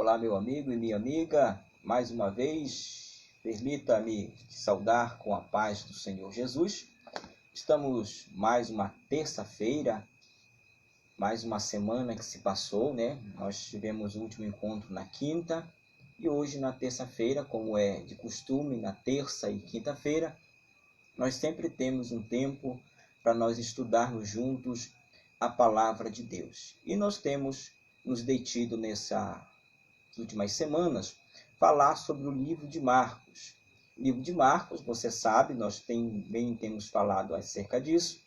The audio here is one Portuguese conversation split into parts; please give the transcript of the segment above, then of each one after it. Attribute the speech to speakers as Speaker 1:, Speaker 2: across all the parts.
Speaker 1: Olá, meu amigo e minha amiga. Mais uma vez, permita-me saudar com a paz do Senhor Jesus. Estamos mais uma terça-feira, mais uma semana que se passou, né? Nós tivemos o último encontro na quinta e hoje na terça-feira, como é de costume, na terça e quinta-feira, nós sempre temos um tempo para nós estudarmos juntos a palavra de Deus. E nós temos nos detido nessas últimas semanas falar sobre o livro de Marcos. O livro de Marcos, você sabe, nós também temos falado acerca disso,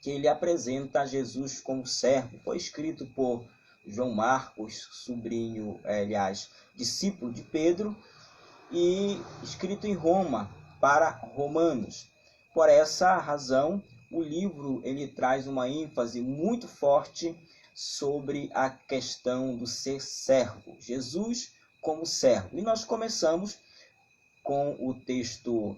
Speaker 1: que ele apresenta Jesus como servo. Foi escrito por João Marcos, sobrinho, discípulo de Pedro, e escrito em Roma para romanos. Por essa razão, o livro ele traz uma ênfase muito forte sobre a questão do ser servo, Jesus como servo. E nós começamos com o texto-chave,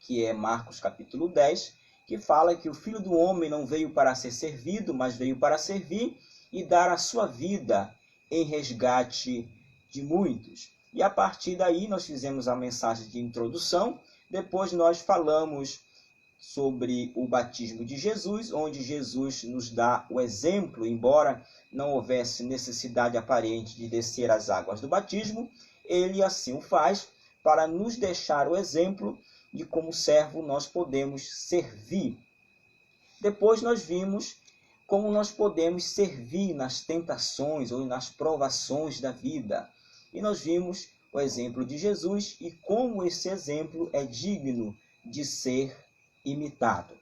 Speaker 1: que é Marcos capítulo 10, que fala que o Filho do Homem não veio para ser servido, mas veio para servir e dar a sua vida em resgate de muitos. E a partir daí nós fizemos a mensagem de introdução, depois nós falamos sobre o batismo de Jesus, onde Jesus nos dá o exemplo, embora não houvesse necessidade aparente de descer as águas do batismo, ele assim o faz para nos deixar o exemplo de como servo nós podemos servir. Depois nós vimos como nós podemos servir nas tentações ou nas provações da vida. E nós vimos o exemplo de Jesus e como esse exemplo é digno de ser imitado.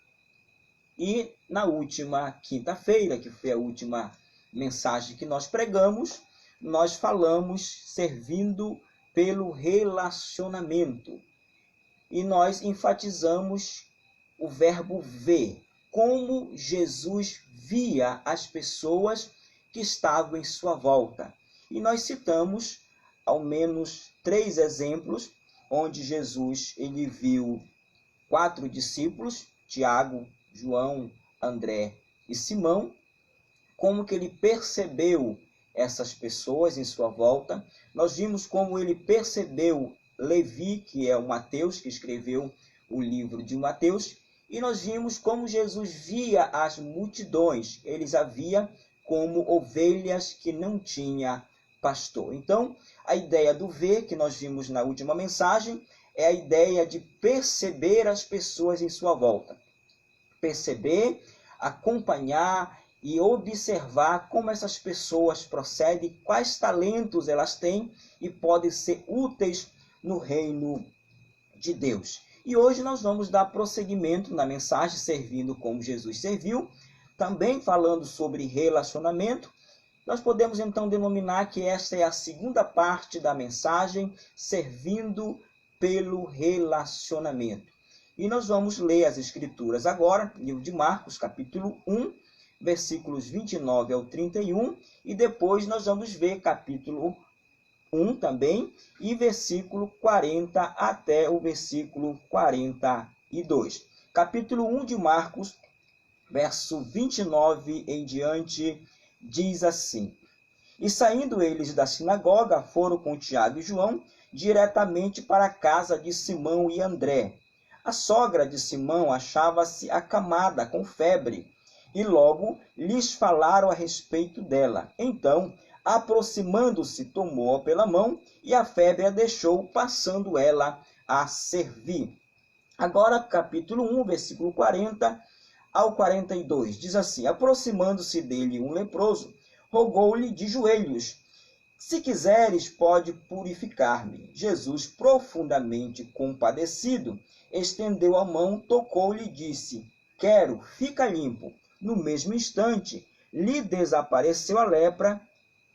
Speaker 1: E na última quinta-feira, que foi a última mensagem que nós pregamos, nós falamos servindo pelo relacionamento. E nós enfatizamos o verbo ver, como Jesus via as pessoas que estavam em sua volta. E nós citamos ao menos 3 exemplos onde Jesus ele viu 4 discípulos, Tiago, João, André e Simão, como que ele percebeu essas pessoas em sua volta. Nós vimos como ele percebeu Levi, que é o Mateus, que escreveu o livro de Mateus, e nós vimos como Jesus via as multidões, eles havia como ovelhas que não tinha pastor. Então, a ideia do ver, que nós vimos na última mensagem, é a ideia de perceber as pessoas em sua volta. Perceber, acompanhar e observar como essas pessoas procedem, quais talentos elas têm e podem ser úteis no reino de Deus. E hoje nós vamos dar prosseguimento na mensagem servindo como Jesus serviu, também falando sobre relacionamento. Nós podemos então denominar que esta é a segunda parte da mensagem, servindo pelo relacionamento. E nós vamos ler as escrituras agora, livro de Marcos, capítulo 1, versículos 29 ao 31, e depois nós vamos ver capítulo 1 também, e versículo 40 até o versículo 42. Capítulo 1 de Marcos, verso 29 em diante, diz assim: E saindo eles da sinagoga, foram com Tiago e João diretamente para a casa de Simão e André. A sogra de Simão achava-se acamada com febre, e logo lhes falaram a respeito dela. Então, aproximando-se, tomou-a pela mão, e a febre a deixou, passando ela a servir. Agora, capítulo 1, versículo 40 ao 42, diz assim: Aproximando-se dele um leproso, rogou-lhe de joelhos: Se quiseres, pode purificar-me. Jesus, profundamente compadecido, estendeu a mão, tocou-lhe e disse: Quero, fica limpo. No mesmo instante, lhe desapareceu a lepra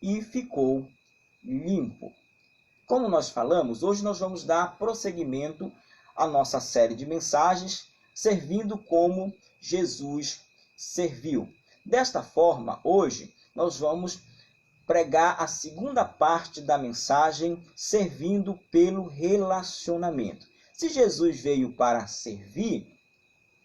Speaker 1: e ficou limpo. Como nós falamos, hoje nós vamos dar prosseguimento à nossa série de mensagens, servindo como Jesus serviu. Desta forma, hoje, nós vamos pregar a segunda parte da mensagem, servindo pelo relacionamento. Se Jesus veio para servir,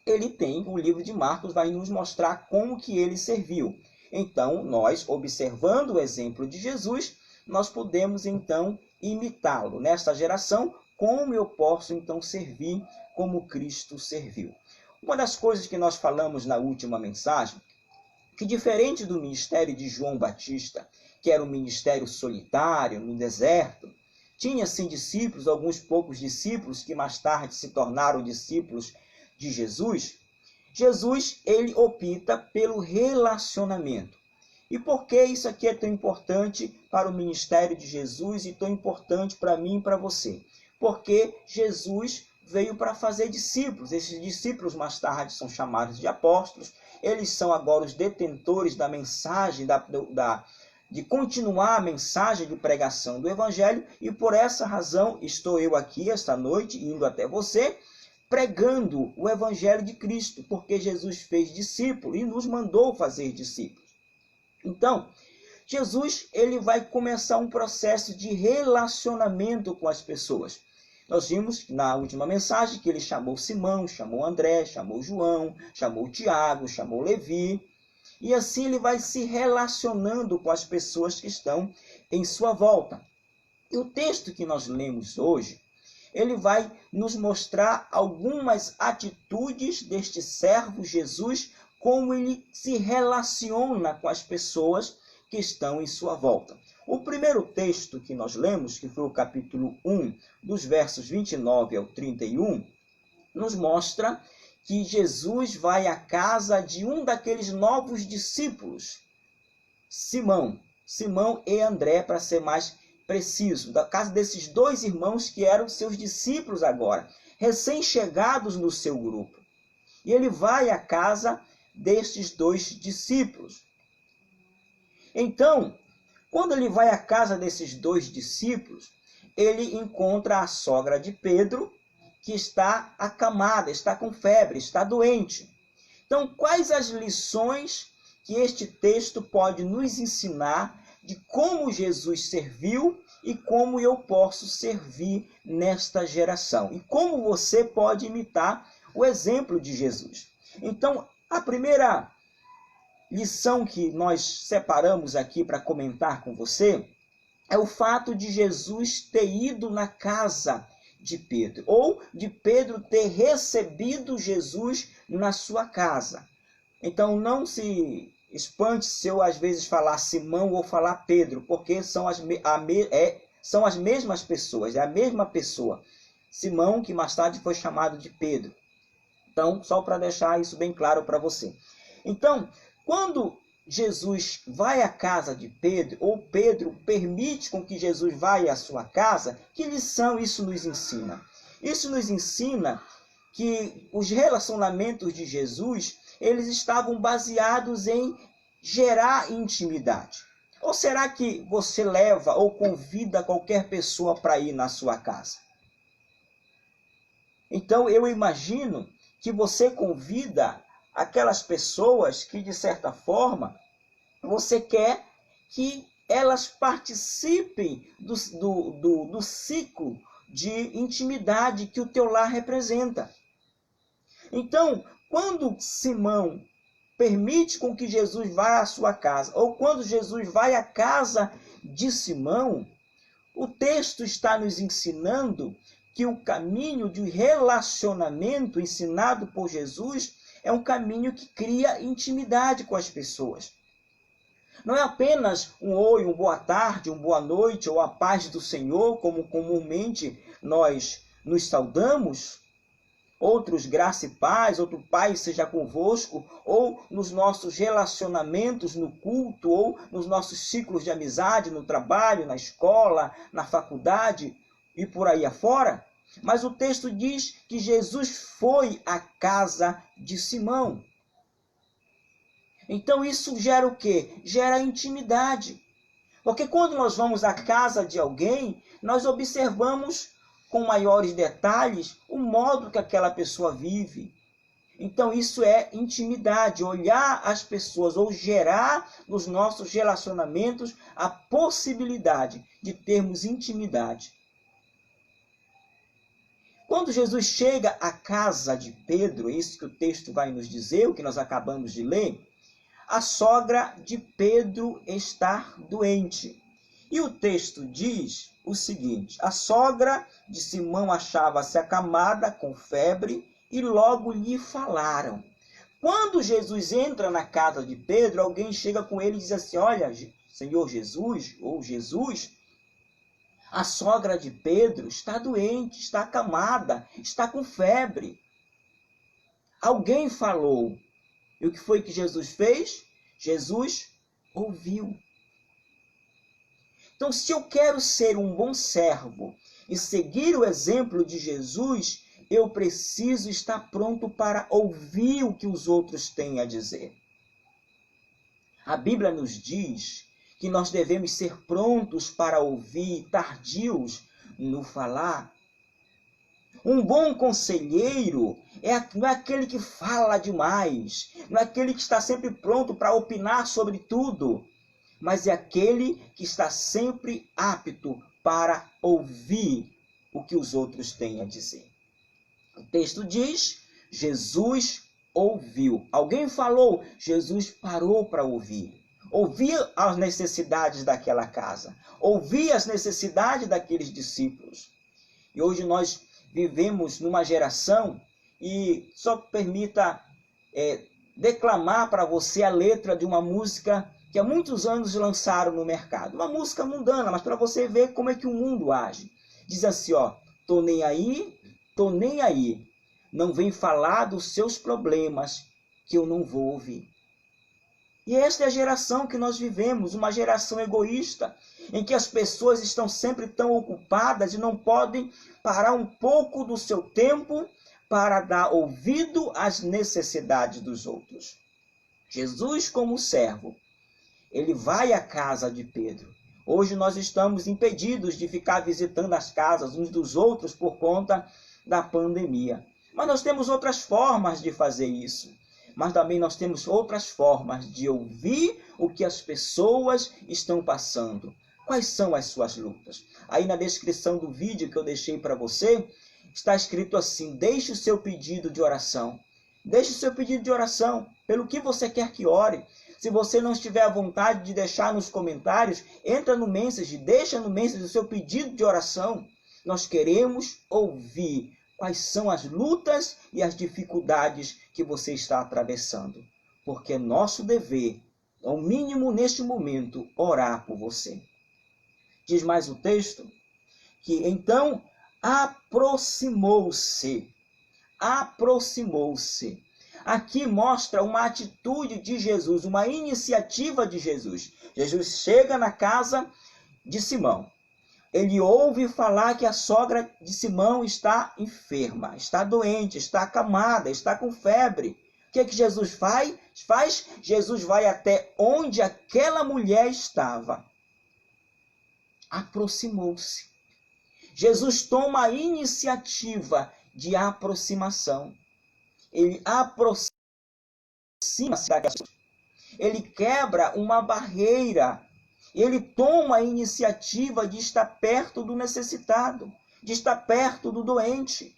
Speaker 1: ele tem, o livro de Marcos vai nos mostrar como que ele serviu. Então, nós, observando o exemplo de Jesus, nós podemos, então, imitá-lo. Nesta geração, como eu posso, então, servir como Cristo serviu? Uma das coisas que nós falamos na última mensagem, que diferente do ministério de João Batista, que era um ministério solitário, no deserto, tinha, sim, discípulos, alguns poucos discípulos, que mais tarde se tornaram discípulos de Jesus. Jesus, ele opta pelo relacionamento. E por que isso aqui é tão importante para o ministério de Jesus e tão importante para mim e para você? Porque Jesus veio para fazer discípulos. Esses discípulos mais tarde são chamados de apóstolos. Eles são agora os detentores da mensagem, de continuar a mensagem de pregação do Evangelho. E por essa razão estou eu aqui esta noite, indo até você, pregando o Evangelho de Cristo, porque Jesus fez discípulo e nos mandou fazer discípulos. Então, Jesus, ele vai começar um processo de relacionamento com as pessoas. Nós vimos na última mensagem que ele chamou Simão, chamou André, chamou João, chamou Tiago, chamou Levi. E assim ele vai se relacionando com as pessoas que estão em sua volta. E o texto que nós lemos hoje, ele vai nos mostrar algumas atitudes deste servo Jesus, como ele se relaciona com as pessoas que estão em sua volta. O primeiro texto que nós lemos, que foi o capítulo 1, dos versos 29 ao 31, nos mostra que Jesus vai à casa de um daqueles novos discípulos, Simão e André, para ser mais preciso, da casa desses dois irmãos que eram seus discípulos agora, recém-chegados no seu grupo. E ele vai à casa destes dois discípulos. Então, quando ele vai à casa desses dois discípulos, ele encontra a sogra de Pedro, que está acamada, está com febre, está doente. Então, quais as lições que este texto pode nos ensinar de como Jesus serviu e como eu posso servir nesta geração? E como você pode imitar o exemplo de Jesus? Então, a primeira lição que nós separamos aqui para comentar com você é o fato de Jesus ter ido na casa de Pedro, ou de Pedro ter recebido Jesus na sua casa. Então não se espante se eu às vezes falar Simão ou falar Pedro, porque são as mesmas pessoas, é a mesma pessoa. Simão, que mais tarde foi chamado de Pedro. Então, só para deixar isso bem claro para você. Então, quando Jesus vai à casa de Pedro, ou Pedro permite com que Jesus vá à sua casa, que lição isso nos ensina? Isso nos ensina que os relacionamentos de Jesus, eles estavam baseados em gerar intimidade. Ou será que você leva ou convida qualquer pessoa para ir na sua casa? Então, eu imagino que você convida aquelas pessoas que, de certa forma, você quer que elas participem do ciclo de intimidade que o teu lar representa. Então, quando Simão permite com que Jesus vá à sua casa, ou quando Jesus vai à casa de Simão, o texto está nos ensinando que o caminho de relacionamento ensinado por Jesus é um caminho que cria intimidade com as pessoas. Não é apenas um oi, uma boa tarde, uma boa noite, ou a paz do Senhor, como comumente nós nos saudamos. Outros graça e paz, outro paz seja convosco, ou nos nossos relacionamentos no culto, ou nos nossos ciclos de amizade, no trabalho, na escola, na faculdade e por aí afora. Mas o texto diz que Jesus foi à casa de Simão. Então isso gera o quê? Gera intimidade. Porque quando nós vamos à casa de alguém, nós observamos com maiores detalhes o modo que aquela pessoa vive. Então isso é intimidade, olhar as pessoas ou gerar nos nossos relacionamentos a possibilidade de termos intimidade. Quando Jesus chega à casa de Pedro, é isso que o texto vai nos dizer, o que nós acabamos de ler, a sogra de Pedro está doente. E o texto diz o seguinte: a sogra de Simão achava-se acamada com febre e logo lhe falaram. Quando Jesus entra na casa de Pedro, alguém chega com ele e diz assim: olha, Senhor Jesus, ou Jesus, a sogra de Pedro está doente, está acamada, está com febre. Alguém falou. E o que foi que Jesus fez? Jesus ouviu. Então, se eu quero ser um bom servo e seguir o exemplo de Jesus, eu preciso estar pronto para ouvir o que os outros têm a dizer. A Bíblia nos diz que nós devemos ser prontos para ouvir, tardios no falar. Um bom conselheiro não é aquele que fala demais, não é aquele que está sempre pronto para opinar sobre tudo, mas é aquele que está sempre apto para ouvir o que os outros têm a dizer. O texto diz: Jesus ouviu. Alguém falou, Jesus parou para ouvir. Ouvia as necessidades daquela casa, ouvia as necessidades daqueles discípulos. E hoje nós vivemos numa geração, e só permita declamar para você a letra de uma música que há muitos anos lançaram no mercado. Uma música mundana, mas para você ver como é que o mundo age. Diz assim, ó: tô nem aí, não vem falar dos seus problemas que eu não vou ouvir. E esta é a geração que nós vivemos, uma geração egoísta, em que as pessoas estão sempre tão ocupadas e não podem parar um pouco do seu tempo para dar ouvido às necessidades dos outros. Jesus, como servo, ele vai à casa de Pedro. Hoje nós estamos impedidos de ficar visitando as casas uns dos outros por conta da pandemia. Mas nós temos outras formas de fazer isso. Mas também nós temos outras formas de ouvir o que as pessoas estão passando. Quais são as suas lutas? Aí na descrição do vídeo que eu deixei para você, está escrito assim: deixe o seu pedido de oração. Deixe o seu pedido de oração, pelo que você quer que ore. Se você não estiver à vontade de deixar nos comentários, entra no Message, deixa no Message o seu pedido de oração. Nós queremos ouvir quais são as lutas e as dificuldades que você está atravessando. Porque é nosso dever, ao mínimo neste momento, orar por você. Diz mais o texto, que então aproximou-se. Aqui mostra uma atitude de Jesus, uma iniciativa de Jesus. Jesus chega na casa de Simão. Ele ouve falar que a sogra de Simão está enferma, está doente, está acamada, está com febre. O que é que Jesus faz? Jesus vai até onde aquela mulher estava. Aproximou-se. Jesus toma a iniciativa de aproximação. Ele aproxima-se daquela pessoa. Ele quebra uma barreira. Ele toma a iniciativa de estar perto do necessitado, de estar perto do doente.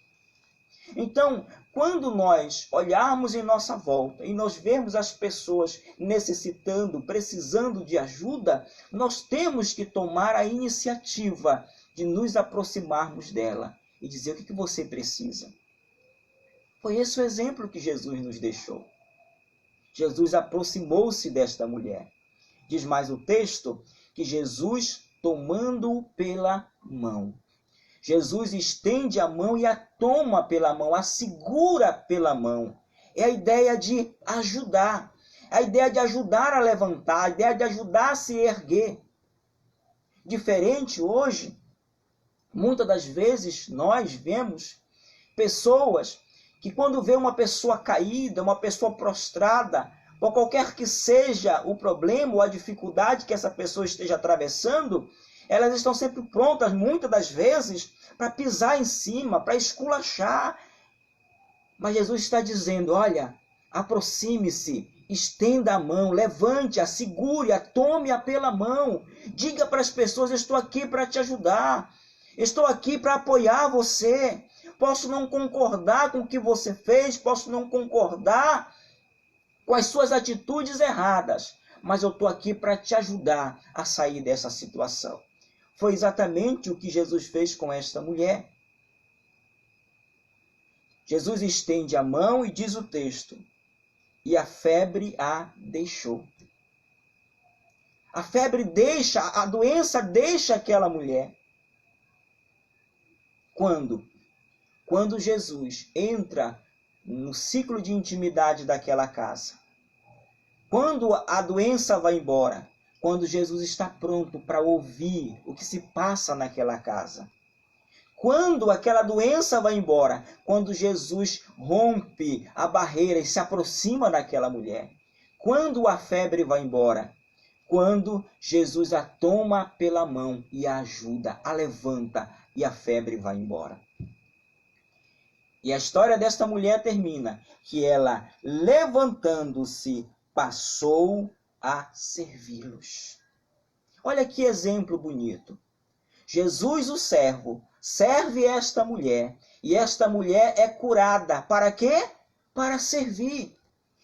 Speaker 1: Então, quando nós olharmos em nossa volta e nós vemos as pessoas necessitando, precisando de ajuda, nós temos que tomar a iniciativa de nos aproximarmos dela e dizer: o que você precisa? Foi esse o exemplo que Jesus nos deixou. Jesus aproximou-se desta mulher. Diz mais o texto que Jesus, tomando-o pela mão. Jesus estende a mão e a toma pela mão, a segura pela mão. É a ideia de ajudar. A ideia de ajudar a levantar, a ideia de ajudar a se erguer. Diferente hoje, muitas das vezes nós vemos pessoas que quando vê uma pessoa caída, uma pessoa prostrada, ou qualquer que seja o problema ou a dificuldade que essa pessoa esteja atravessando, elas estão sempre prontas, muitas das vezes, para pisar em cima, para esculachar. Mas Jesus está dizendo: olha, aproxime-se, estenda a mão, levante-a, segure-a, tome-a pela mão. Diga para as pessoas: estou aqui para te ajudar, estou aqui para apoiar você. Posso não concordar com o que você fez, posso não concordar com as suas atitudes erradas, mas eu estou aqui para te ajudar a sair dessa situação. Foi exatamente o que Jesus fez com esta mulher. Jesus estende a mão e diz o texto: e a febre a deixou. A febre deixa, a doença deixa aquela mulher. Quando? Quando Jesus entra no ciclo de intimidade daquela casa. Quando a doença vai embora. Quando Jesus está pronto para ouvir o que se passa naquela casa. Quando aquela doença vai embora, quando Jesus rompe a barreira e se aproxima daquela mulher. Quando a febre vai embora, quando Jesus a toma pela mão e a ajuda, a levanta e a febre vai embora. E a história desta mulher termina que ela, levantando-se, passou a servi-los. Olha que exemplo bonito. Jesus, o servo, serve esta mulher, e esta mulher é curada. Para quê? Para servir.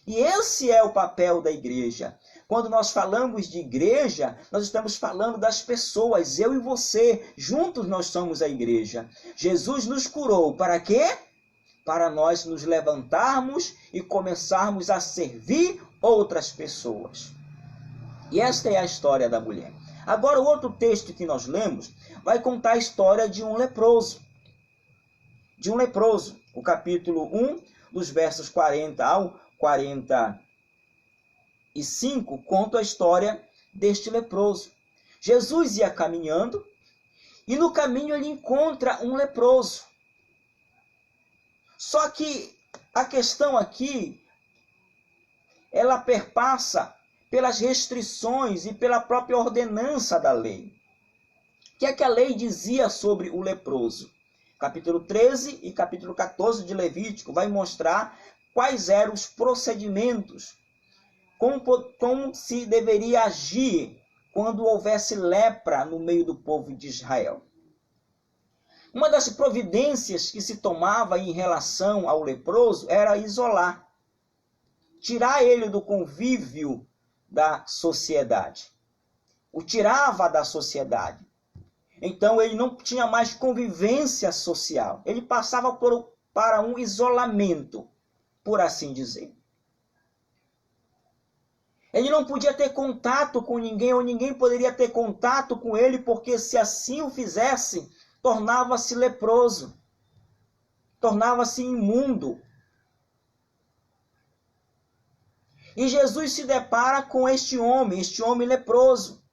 Speaker 1: E esse é o papel da igreja. Quando nós falamos de igreja, nós estamos falando das pessoas, eu e você, juntos nós somos a igreja. Jesus nos curou, para quê? Para nós nos levantarmos e começarmos a servir outras pessoas. E esta é a história da mulher. Agora, o outro texto que nós lemos vai contar a história de um leproso. De um leproso. O capítulo 1, dos versos 40 ao 45, conta a história deste leproso. Jesus ia caminhando e no caminho ele encontra um leproso. Só que a questão aqui, ela perpassa pelas restrições e pela própria ordenança da lei. O que é que a lei dizia sobre o leproso? Capítulo 13 e capítulo 14 de Levítico vai mostrar quais eram os procedimentos, como se deveria agir quando houvesse lepra no meio do povo de Israel. Uma das providências que se tomava em relação ao leproso era isolar, tirar ele do convívio da sociedade. O tirava da sociedade. Então ele não tinha mais convivência social. Ele passava para um isolamento, por assim dizer. Ele não podia ter contato com ninguém, ou ninguém poderia ter contato com ele, porque se assim o fizesse, tornava-se leproso, tornava-se imundo. E Jesus se depara com este homem leproso.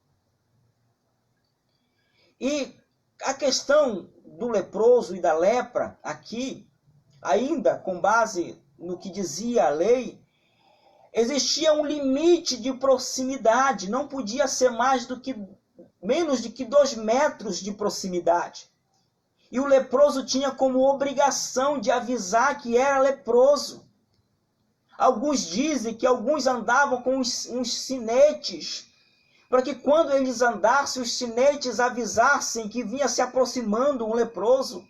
Speaker 1: E a questão do leproso e da lepra aqui, ainda com base no que dizia a lei, existia um limite de proximidade, não podia ser menos de que 2 metros de proximidade. E o leproso tinha como obrigação de avisar que era leproso. Alguns dizem que alguns andavam com uns sinetes, para que quando eles andassem, os sinetes avisassem que vinha se aproximando um leproso.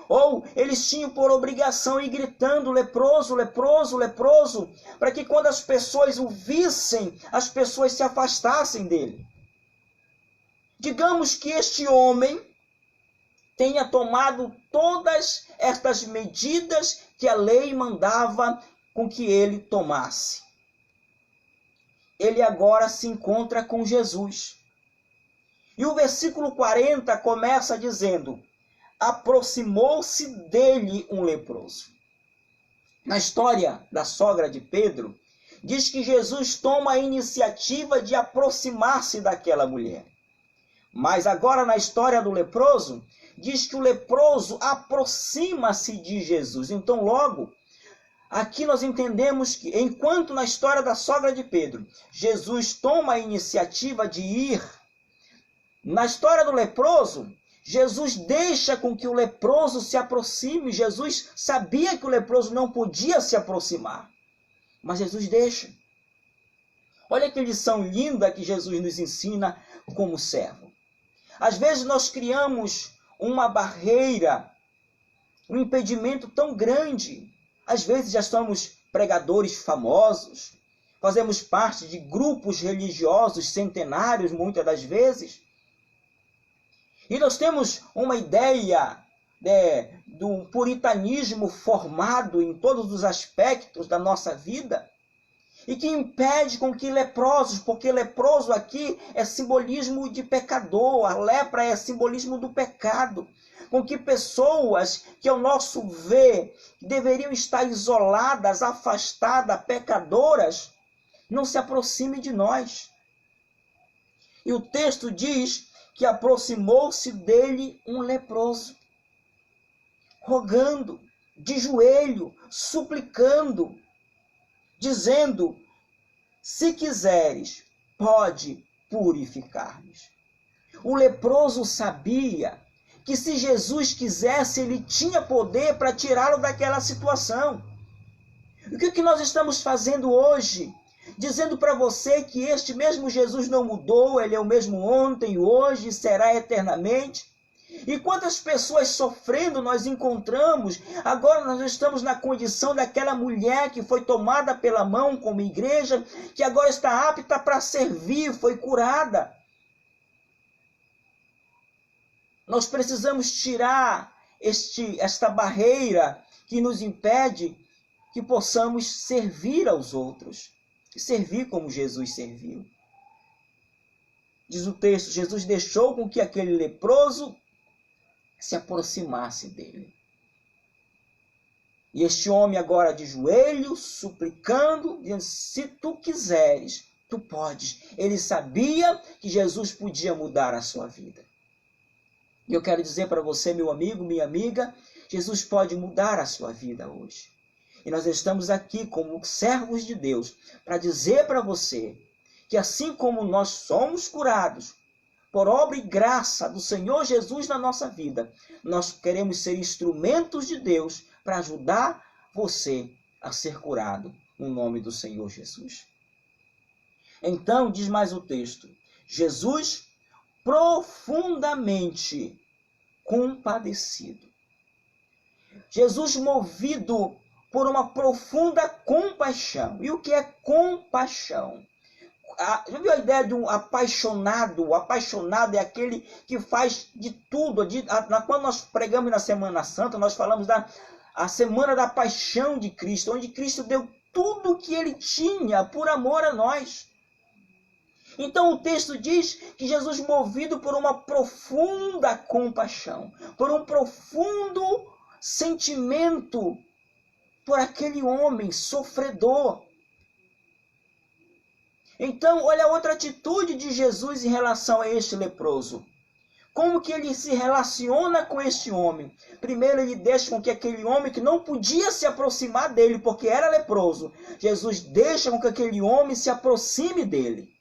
Speaker 1: Ou eles tinham por obrigação ir gritando, leproso, leproso, leproso, para que quando as pessoas o vissem, as pessoas se afastassem dele. Digamos que este homem tenha tomado todas estas medidas que a lei mandava com que ele tomasse. Ele agora se encontra com Jesus. E o versículo 40 começa dizendo: aproximou-se dele um leproso. Na história da sogra de Pedro, diz que Jesus toma a iniciativa de aproximar-se daquela mulher. Mas agora na história do leproso, diz que o leproso aproxima-se de Jesus. Então logo, aqui nós entendemos que, enquanto na história da sogra de Pedro, Jesus toma a iniciativa de ir, na história do leproso, Jesus deixa com que o leproso se aproxime. Jesus sabia que o leproso não podia se aproximar, mas Jesus deixa. Olha que lição linda que Jesus nos ensina como servo. Às vezes nós criamos uma barreira, um impedimento tão grande. Às vezes já somos pregadores famosos, fazemos parte de grupos religiosos centenários, muitas das vezes, e nós temos uma ideia do puritanismo formado em todos os aspectos da nossa vida, e que impede com que leprosos, porque leproso aqui é simbolismo de pecador, a lepra é simbolismo do pecado, com que pessoas que ao nosso ver deveriam estar isoladas, afastadas, pecadoras, não se aproximem de nós. E o texto diz que aproximou-se dele um leproso, rogando, de joelho, suplicando, dizendo: se quiseres, pode purificar-nos. O leproso sabia que se Jesus quisesse, ele tinha poder para tirá-lo daquela situação. E o que nós estamos fazendo hoje? Dizendo para você que este mesmo Jesus não mudou, ele é o mesmo ontem, hoje, será eternamente. E quantas pessoas sofrendo nós encontramos, agora nós estamos na condição daquela mulher que foi tomada pela mão como igreja, que agora está apta para servir, foi curada. Nós precisamos tirar esta barreira que nos impede que possamos servir aos outros, servir como Jesus serviu. Diz o texto, Jesus deixou com que aquele leproso se aproximasse dele. E este homem agora de joelhos, suplicando, dizendo: se tu quiseres, tu podes. Ele sabia que Jesus podia mudar a sua vida. E eu quero dizer para você, meu amigo, minha amiga, Jesus pode mudar a sua vida hoje. E nós estamos aqui como servos de Deus para dizer para você que assim como nós somos curados por obra e graça do Senhor Jesus na nossa vida, nós queremos ser instrumentos de Deus para ajudar você a ser curado no nome do Senhor Jesus. Então, diz mais o texto, Jesus profundamente compadecido. Jesus movido por uma profunda compaixão. E o que é compaixão? Já viu a ideia de um apaixonado? O apaixonado é aquele que faz de tudo. Quando nós pregamos na Semana Santa, nós falamos da Semana da Paixão de Cristo, onde Cristo deu tudo o que ele tinha por amor a nós. Então o texto diz que Jesus, movido por uma profunda compaixão, por um profundo sentimento por aquele homem sofredor. Então, olha outra atitude de Jesus em relação a este leproso. Como que ele se relaciona com este homem? Primeiro, ele deixa com que aquele homem que não podia se aproximar dele, porque era leproso, Jesus deixa com que aquele homem se aproxime dele.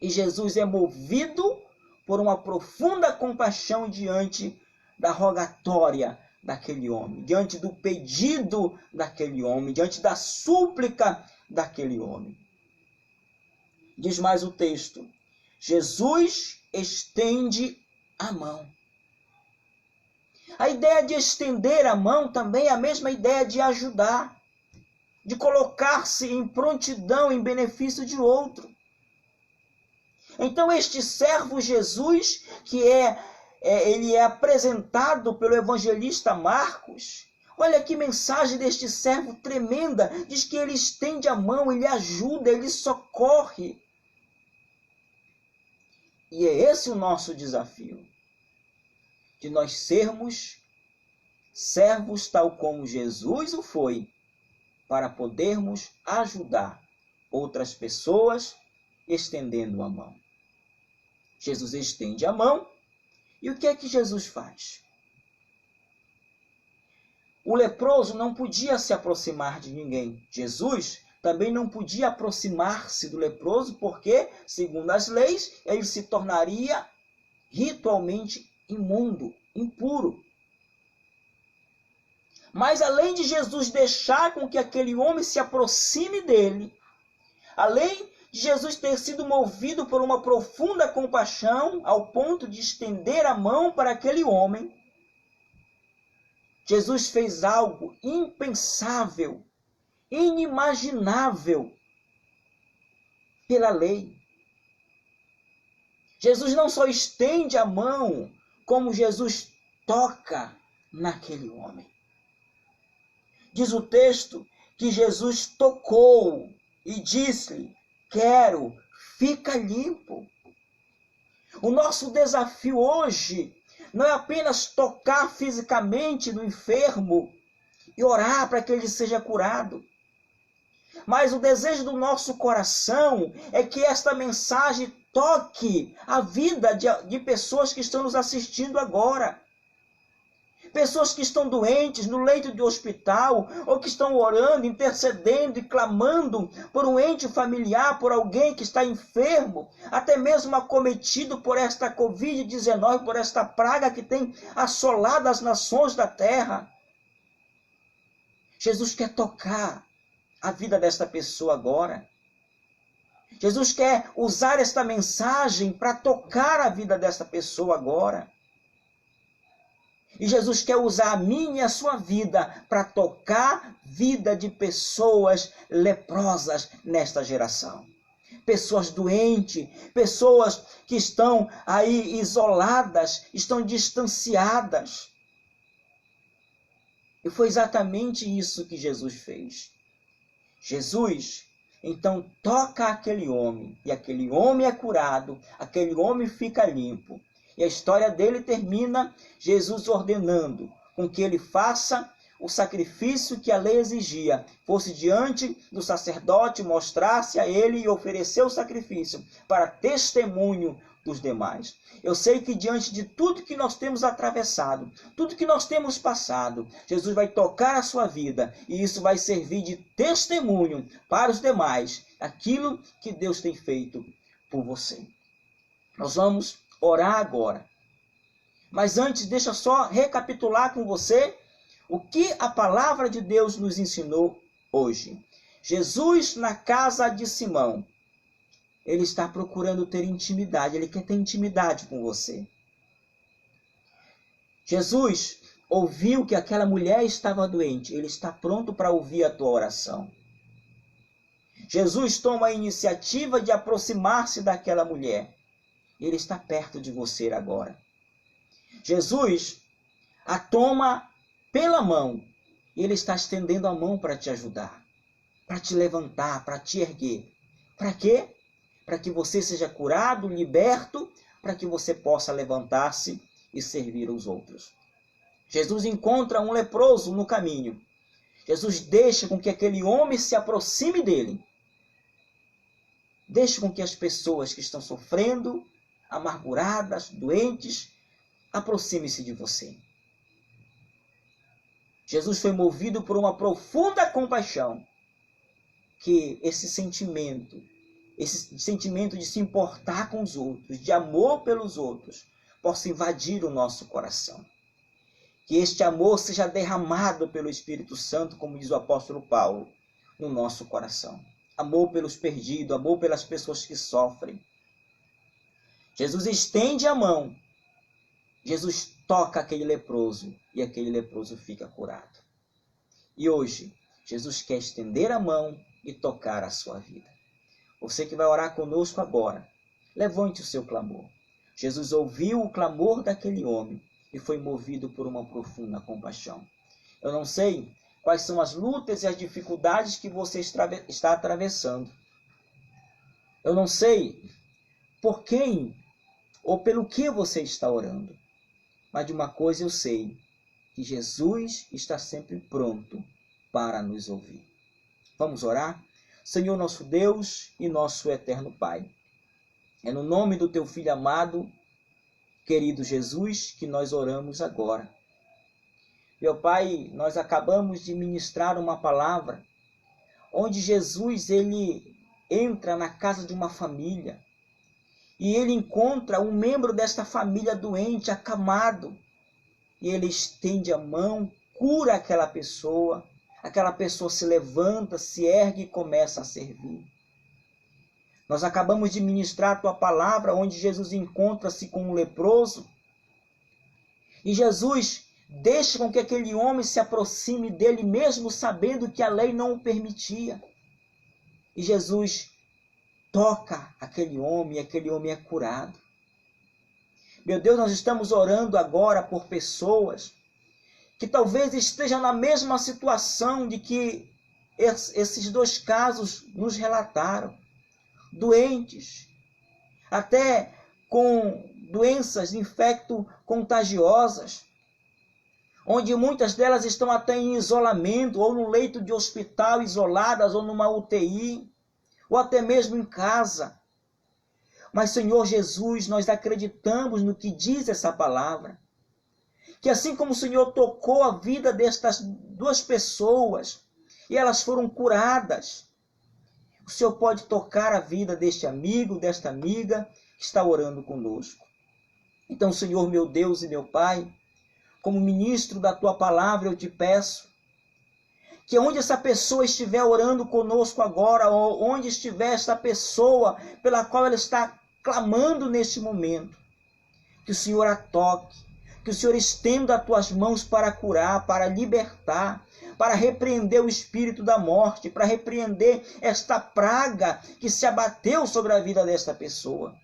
Speaker 1: E Jesus é movido por uma profunda compaixão diante da rogatória daquele homem, diante do pedido daquele homem, diante da súplica daquele homem. Diz mais o texto, Jesus estende a mão. A ideia de estender a mão também é a mesma ideia de ajudar, de colocar-se em prontidão em benefício de outro. Então este servo Jesus, que ele é apresentado pelo evangelista Marcos, olha que mensagem deste servo tremenda, diz que ele estende a mão, ele ajuda, ele socorre. E é esse o nosso desafio, de nós sermos servos tal como Jesus o foi, para podermos ajudar outras pessoas estendendo a mão. Jesus estende a mão, e o que é que Jesus faz? O leproso não podia se aproximar de ninguém. Jesus também não podia aproximar-se do leproso, porque, segundo as leis, ele se tornaria ritualmente imundo, impuro. Mas além de Jesus deixar com que aquele homem se aproxime dele, além de Jesus ter sido movido por uma profunda compaixão, ao ponto de estender a mão para aquele homem, Jesus fez algo impensável inimaginável pela lei. Jesus não só estende a mão, como Jesus toca naquele homem. Diz o texto que Jesus tocou e disse-lhe: quero, fica limpo. O nosso desafio hoje não é apenas tocar fisicamente no enfermo e orar para que ele seja curado. Mas o desejo do nosso coração é que esta mensagem toque a vida de pessoas que estão nos assistindo agora. Pessoas que estão doentes no leito de hospital, ou que estão orando, intercedendo e clamando por um ente familiar, por alguém que está enfermo, até mesmo acometido por esta Covid-19, por esta praga que tem assolado as nações da terra. Jesus quer tocar a vida desta pessoa agora. Jesus quer usar esta mensagem para tocar a vida desta pessoa agora. E Jesus quer usar a minha e a sua vida para tocar a vida de pessoas leprosas nesta geração. Pessoas doentes, pessoas que estão aí isoladas, estão distanciadas. E foi exatamente isso que Jesus fez. Jesus, então, toca aquele homem, e aquele homem é curado, aquele homem fica limpo. E a história dele termina Jesus ordenando com que ele faça o sacrifício que a lei exigia, fosse diante do sacerdote, mostrasse a ele e ofereceu o sacrifício para testemunho dos demais. Eu sei que diante de tudo que nós temos atravessado, tudo que nós temos passado, Jesus vai tocar a sua vida e isso vai servir de testemunho para os demais, aquilo que Deus tem feito por você. Nós vamos orar agora. Mas antes, deixa só recapitular com você o que a palavra de Deus nos ensinou hoje. Jesus na casa de Simão. Ele está procurando ter intimidade. Ele quer ter intimidade com você. Jesus ouviu que aquela mulher estava doente. Ele está pronto para ouvir a tua oração. Jesus toma a iniciativa de aproximar-se daquela mulher. Ele está perto de você agora. Jesus a toma pela mão. Ele está estendendo a mão para te ajudar, para te levantar, para te erguer. Para quê? Para que você seja curado, liberto, para que você possa levantar-se e servir os outros. Jesus encontra um leproso no caminho. Jesus deixa com que aquele homem se aproxime dele. Deixa com que as pessoas que estão sofrendo, amarguradas, doentes, aproxime-se de você. Jesus foi movido por uma profunda compaixão, que esse sentimento de se importar com os outros, de amor pelos outros, possa invadir o nosso coração. Que este amor seja derramado pelo Espírito Santo, como diz o apóstolo Paulo, no nosso coração. Amor pelos perdidos, amor pelas pessoas que sofrem. Jesus estende a mão. Jesus toca aquele leproso e aquele leproso fica curado. E hoje, Jesus quer estender a mão e tocar a sua vida. Você que vai orar conosco agora, levante o seu clamor. Jesus ouviu o clamor daquele homem e foi movido por uma profunda compaixão. Eu não sei quais são as lutas e as dificuldades que você está atravessando. Eu não sei por quem ou pelo que você está orando. Mas de uma coisa eu sei, que Jesus está sempre pronto para nos ouvir. Vamos orar? Senhor nosso Deus e nosso eterno Pai, é no nome do teu Filho amado, querido Jesus, que nós oramos agora. Meu Pai, nós acabamos de ministrar uma palavra, onde Jesus ele entra na casa de uma família, e ele encontra um membro desta família doente, acamado. E ele estende a mão, cura aquela pessoa se levanta, se ergue e começa a servir. Nós acabamos de ministrar a tua palavra, onde Jesus encontra-se com um leproso. E Jesus Deixe com que aquele homem se aproxime dele, mesmo sabendo que a lei não o permitia. E Jesus toca aquele homem e aquele homem é curado. Meu Deus, nós estamos orando agora por pessoas que talvez estejam na mesma situação de que esses dois casos nos relataram. Doentes, até com doenças infecto-contagiosas, onde muitas delas estão até em isolamento, ou no leito de hospital isoladas, ou numa UTI, ou até mesmo em casa. Mas, Senhor Jesus, nós acreditamos no que diz essa palavra, que assim como o Senhor tocou a vida destas duas pessoas, e elas foram curadas, o Senhor pode tocar a vida deste amigo, desta amiga, que está orando conosco. Então, Senhor, meu Deus e meu Pai, como ministro da Tua palavra, eu te peço que onde essa pessoa estiver orando conosco agora, ou onde estiver esta pessoa pela qual ela está clamando neste momento, que o Senhor a toque, que o Senhor estenda as Tuas mãos para curar, para libertar, para repreender o espírito da morte, para repreender esta praga que se abateu sobre a vida desta pessoa.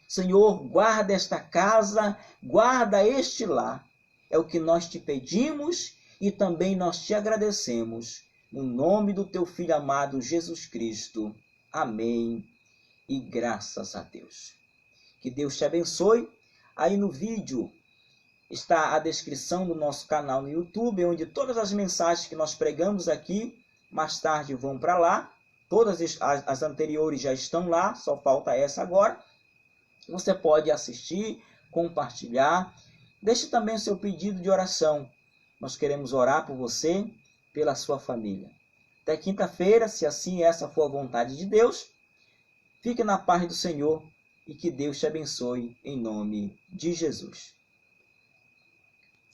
Speaker 1: Senhor, guarda esta casa, guarda este lar. É o que nós te pedimos e também nós te agradecemos. No nome do Teu Filho amado Jesus Cristo. Amém. E graças a Deus. Que Deus te abençoe. Aí no vídeo está a descrição do nosso canal no YouTube, onde todas as mensagens que nós pregamos aqui, mais tarde vão para lá. Todas as anteriores já estão lá, só falta essa agora. Você pode assistir, compartilhar. Deixe também o seu pedido de oração. Nós queremos orar por você, pela sua família. Até quinta-feira, se assim essa for a vontade de Deus. Fique na paz do Senhor e que Deus te abençoe em nome de Jesus.